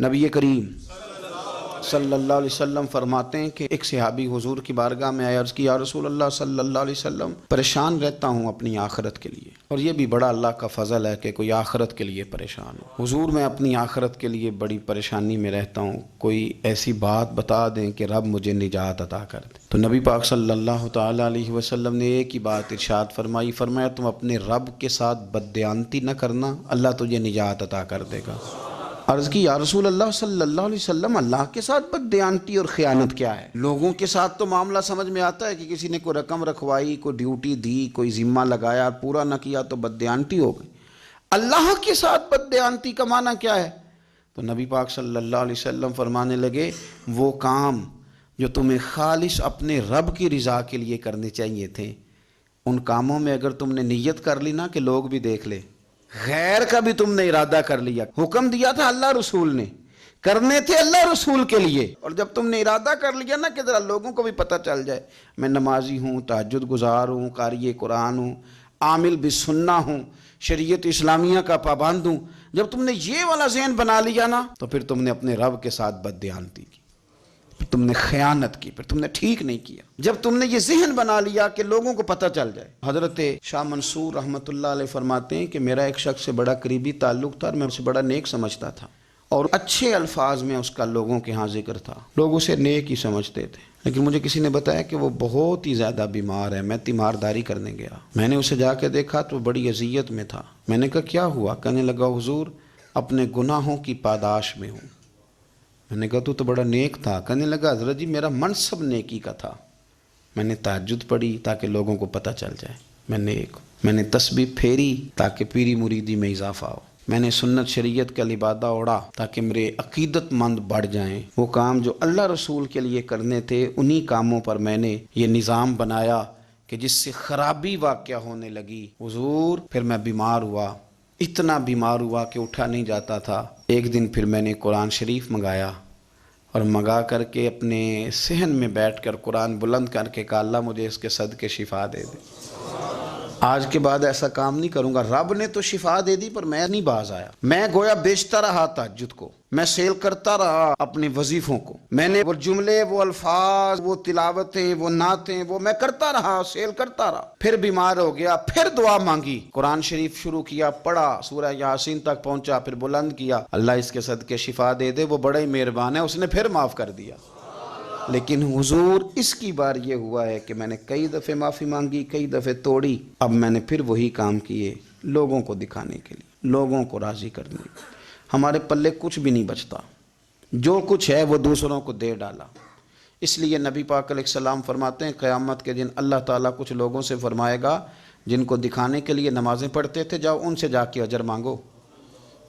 نبی کریم صلی اللہ علیہ وسلم فرماتے ہیں کہ ایک صحابی حضور کی بارگاہ میں آیا، عرض کی یا رسول اللہ صلی اللہ علیہ وسلم، پریشان رہتا ہوں اپنی آخرت کے لیے، اور یہ بھی بڑا اللہ کا فضل ہے کہ کوئی آخرت کے لیے پریشان ہو۔ حضور میں اپنی آخرت کے لیے بڑی پریشانی میں رہتا ہوں، کوئی ایسی بات بتا دیں کہ رب مجھے نجات عطا کر دے۔ تو نبی پاک صلی اللہ تعالیٰ علیہ وسلم نے ایک ہی بات ارشاد فرمائی، فرمایا تم اپنے رب کے ساتھ بددیانتی نہ کرنا، اللہ تجھے نجات عطا کر دے گا۔ عرض کی یا رسول اللہ صلی اللہ علیہ وسلم، اللہ کے ساتھ بددیانتی اور خیانت کیا ہے؟ لوگوں کے ساتھ تو معاملہ سمجھ میں آتا ہے کہ کسی نے کوئی رقم رکھوائی، کوئی ڈیوٹی دی، کوئی ذمہ لگایا، پورا نہ کیا تو بددیانتی ہو گئی۔ اللہ کے ساتھ بددیانتی کا معنی کیا ہے؟ تو نبی پاک صلی اللہ علیہ وسلم فرمانے لگے، وہ کام جو تمہیں خالص اپنے رب کی رضا کے لیے کرنے چاہیے تھے، ان کاموں میں اگر تم نے نیت کر لی نا کہ لوگ بھی دیکھ لے، غیر کا بھی تم نے ارادہ کر لیا، حکم دیا تھا اللہ رسول نے، کرنے تھے اللہ رسول کے لیے، اور جب تم نے ارادہ کر لیا نا کہ ذرا لوگوں کو بھی پتہ چل جائے میں نمازی ہوں، تہجد گزار ہوں، قاری قرآن ہوں، عامل بالسنہ ہوں، شریعت اسلامیہ کا پابند ہوں، جب تم نے یہ والا ذہن بنا لیا نا تو پھر تم نے اپنے رب کے ساتھ بددیانتی کی، پھر تم نے خیانت کی، پھر تم نے ٹھیک نہیں کیا۔ جب تم نے یہ ذہن بنا لیا کہ لوگوں کو پتہ چل جائے۔ حضرت شاہ منصور رحمۃ اللہ علیہ فرماتے ہیں کہ میرا ایک شخص سے بڑا قریبی تعلق تھا اور میں اسے بڑا نیک سمجھتا تھا، اور اچھے الفاظ میں اس کا لوگوں کے ہاں ذکر تھا، لوگ اسے نیک ہی سمجھتے تھے، لیکن مجھے کسی نے بتایا کہ وہ بہت ہی زیادہ بیمار ہے۔ میں تیمارداری کرنے گیا، میں نے اسے جا کے دیکھا تو وہ بڑی اذیت میں تھا۔ میں نے کہا کیا ہوا؟ کہنے لگا حضور اپنے گناہوں کی پاداش میں ہوں۔ میں نے کہا تو بڑا نیک تھا۔ کہنے لگا حضرت جی میرا منصب نیکی کا تھا، میں نے تہجد پڑھی تاکہ لوگوں کو پتہ چل جائے میں نیک ہوں، میں نے تسبیح پھیری تاکہ پیری مریدی میں اضافہ ہو، میں نے سنت شریعت کا لبادہ اوڑھا تاکہ میرے عقیدت مند بڑھ جائیں۔ وہ کام جو اللہ رسول کے لیے کرنے تھے انہی کاموں پر میں نے یہ نظام بنایا کہ جس سے خرابی واقع ہونے لگی حضور، پھر میں بیمار ہوا، اتنا بیمار ہوا کہ اٹھا نہیں جاتا تھا۔ ایک دن پھر میں نے قرآن شریف منگایا اور منگا کر کے اپنے صحن میں بیٹھ کر قرآن بلند کر کے کہا اللہ مجھے اس کے صدقے شفا دے دے، آج کے بعد ایسا کام نہیں کروں گا۔ رب نے تو شفا دے دی پر میں نہیں باز آیا، میں گویا بیچتا رہا تہجد کو، میں سیل کرتا رہا اپنے وظیفوں کو، میں نے وہ جملے، وہ الفاظ، وہ تلاوتیں، وہ نعتیں، وہ میں کرتا رہا، سیل کرتا رہا۔ پھر بیمار ہو گیا، پھر دعا مانگی، قرآن شریف شروع کیا، پڑھا، سورہ یاسین تک پہنچا، پھر بلند کیا، اللہ اس کے صدقے شفا دے دے، وہ بڑا ہی مہربان ہے، اس نے پھر معاف کر دیا۔ لیکن حضور اس کی بار یہ ہوا ہے کہ میں نے کئی دفعے معافی مانگی، کئی دفعے توڑی، اب میں نے پھر وہی کام کیے لوگوں کو دکھانے کے لیے، لوگوں کو راضی کرنے کے لیے۔ ہمارے پلے کچھ بھی نہیں بچتا، جو کچھ ہے وہ دوسروں کو دے ڈالا۔ اس لیے نبی پاک علیہ السلام فرماتے ہیں قیامت کے دن اللہ تعالیٰ کچھ لوگوں سے فرمائے گا جن کو دکھانے کے لیے نمازیں پڑھتے تھے جاؤ ان سے جا کے اجر مانگو،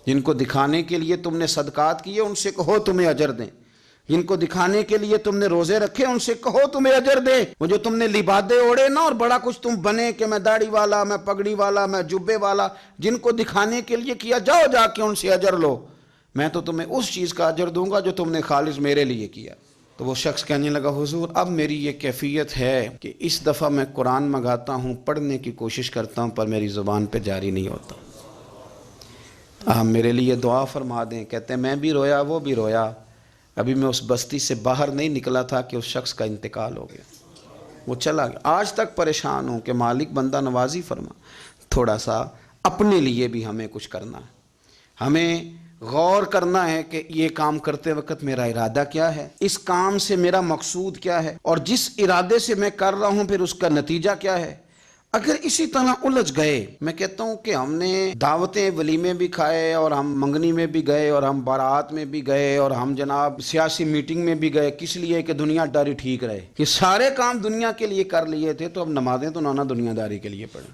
جن کو دکھانے کے لیے تم نے صدقات کیے ان سے کہو تمہیں اجر دیں، جن کو دکھانے کے لیے تم نے روزے رکھے ان سے کہو تمہیں اجر دے۔ وہ جو تم نے لبادے اوڑے نا اور بڑا کچھ تم بنے کہ میں داڑھی والا، میں پگڑی والا، میں جبے والا، جن کو دکھانے کے لیے کیا جاؤ جا کے ان سے اجر لو، میں تو تمہیں اس چیز کا اجر دوں گا جو تم نے خالص میرے لیے کیا۔ تو وہ شخص کہنے لگا حضور اب میری یہ کیفیت ہے کہ اس دفعہ میں قرآن منگاتا ہوں، پڑھنے کی کوشش کرتا ہوں پر میری زبان پہ جاری نہیں ہوتا، آپ میرے لیے دعا فرما دیں۔ کہتے ہیں میں بھی رویا، وہ بھی رویا، ابھی میں اس بستی سے باہر نہیں نکلا تھا کہ اس شخص کا انتقال ہو گیا، وہ چلا گیا۔ آج تک پریشان ہوں کہ مالک بندہ نوازی فرما، تھوڑا سا اپنے لیے بھی ہمیں کچھ کرنا ہے، ہمیں غور کرنا ہے کہ یہ کام کرتے وقت میرا ارادہ کیا ہے، اس کام سے میرا مقصود کیا ہے، اور جس ارادے سے میں کر رہا ہوں پھر اس کا نتیجہ کیا ہے۔ اگر اسی طرح الجھ گئے، میں کہتا ہوں کہ ہم نے دعوتیں ولیمے بھی کھائے اور ہم منگنی میں بھی گئے اور ہم بارات میں بھی گئے اور ہم جناب سیاسی میٹنگ میں بھی گئے، کس لیے کہ دنیا داری ٹھیک رہے، کہ سارے کام دنیا کے لیے کر لیے تھے تو اب نمازیں تو نانا دنیا داری کے لیے پڑھیں،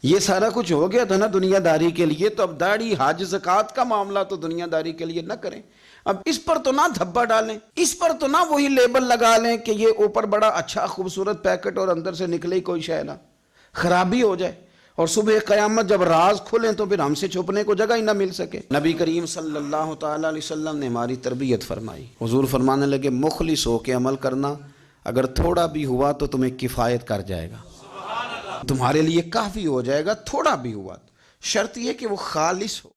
یہ سارا کچھ ہو گیا تھا نا دنیا داری کے لیے، تو اب داڑھی حج زکوٰۃ کا معاملہ تو دنیا داری کے لیے نہ کریں، اب اس پر تو نہ دھبا ڈالیں، اس پر تو نہ وہی لیبل لگا لیں کہ یہ اوپر بڑا اچھا خوبصورت پیکٹ اور اندر سے نکلے ہی کوئی شے نہ، خرابی ہو جائے اور صبح قیامت جب راز کھلیں تو پھر ہم سے چھپنے کو جگہ ہی نہ مل سکے۔ نبی کریم صلی اللہ تعالیٰ علیہ وسلم نے ہماری تربیت فرمائی، حضور فرمانے لگے مخلص ہو کے عمل کرنا، اگر تھوڑا بھی ہوا تو تمہیں کفایت کر جائے گا، تمہارے لیے کافی ہو جائے گا، تھوڑا بھی ہوا، شرط یہ کہ وہ خالص ہو۔